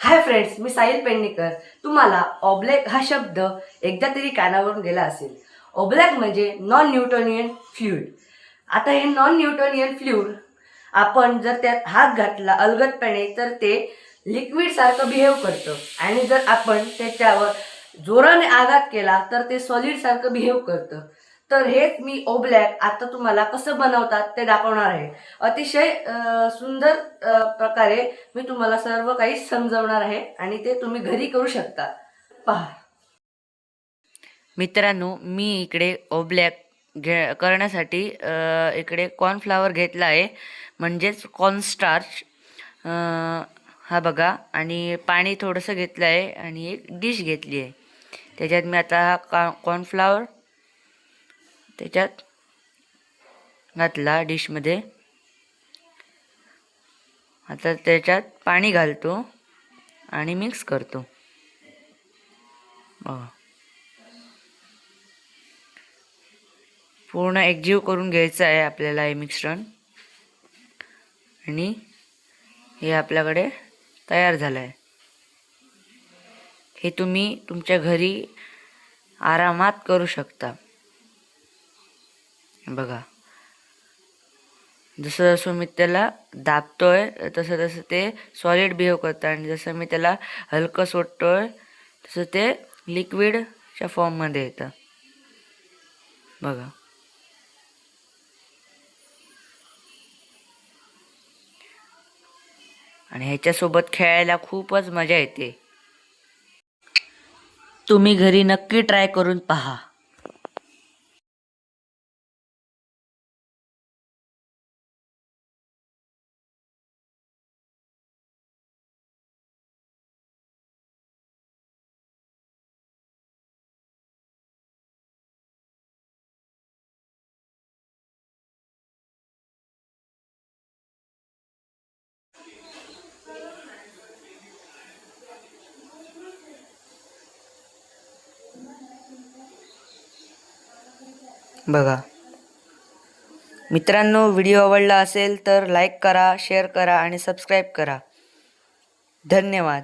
Hi friends, मी साहिल पेडणेकर। तुम्हाला ऑब्लेक हा शब्द एकदा तरी कानावरून गेला असेल। ऑब्लेक म्हणजे नॉन न्यूटोनियन फ्लुइड। आता हे नॉन न्यूटोनियन फ्लुइड आपण जर त्यात हात घातला अलगदपणे तर ते लिक्विड सारखं बिहेव करतं, आणि जर आपण त्याच्यावर जोराने आघात केला तर ते सॉलिड सारखं बिहेव करतं। तर हेच मी ओब्लॅक आता तुम्हाला कसं बनवतात ते दाखवणार आहे। अतिशय सुंदर प्रकारे मी तुम्हाला सर्व काही समजवणार आहे आणि ते तुम्ही घरी करू शकता। पहा मित्रांनो, मी इकडे ओब्लॅक करण्यासाठी इकडे कॉर्नफ्लावर घेतला आहे, म्हणजेच कॉर्नस्टार्च। हा बघा, आणि पाणी थोडंसं घेतलं आहे आणि एक डिश घेतली आहे। त्याच्यात मी आता हा कॉर्नफ्लावर त्याच्यात घातला डिशमध्ये। आता त्याच्यात पाणी घालतो आणि मिक्स करतो। पूर्ण एकजीव करून घ्यायचं आहे आपल्याला हे मिश्रण, आणि हे आपल्याकडे तयार झालं आहे। हे तुम्ही तुमच्या घरी आरामात करू शकता। बघा, जसं जसं मी त्याला दाबतोय तसं तसं ते सॉलिड बिहेव करतं, आणि जसं मी त्याला हलकं सोडतोय तसं ते लिक्विडच्या फॉर्ममध्ये येतं। बघा, आणि ह्याच्यासोबत खेळायला खूपच मजा येते। तुम्ही घरी नक्की ट्राय करून पहा। बघा मित्रांनो, व्हिडिओ आवडला असेल तर लाईक करा, शेअर करा आणि सबस्क्राईब करा। धन्यवाद।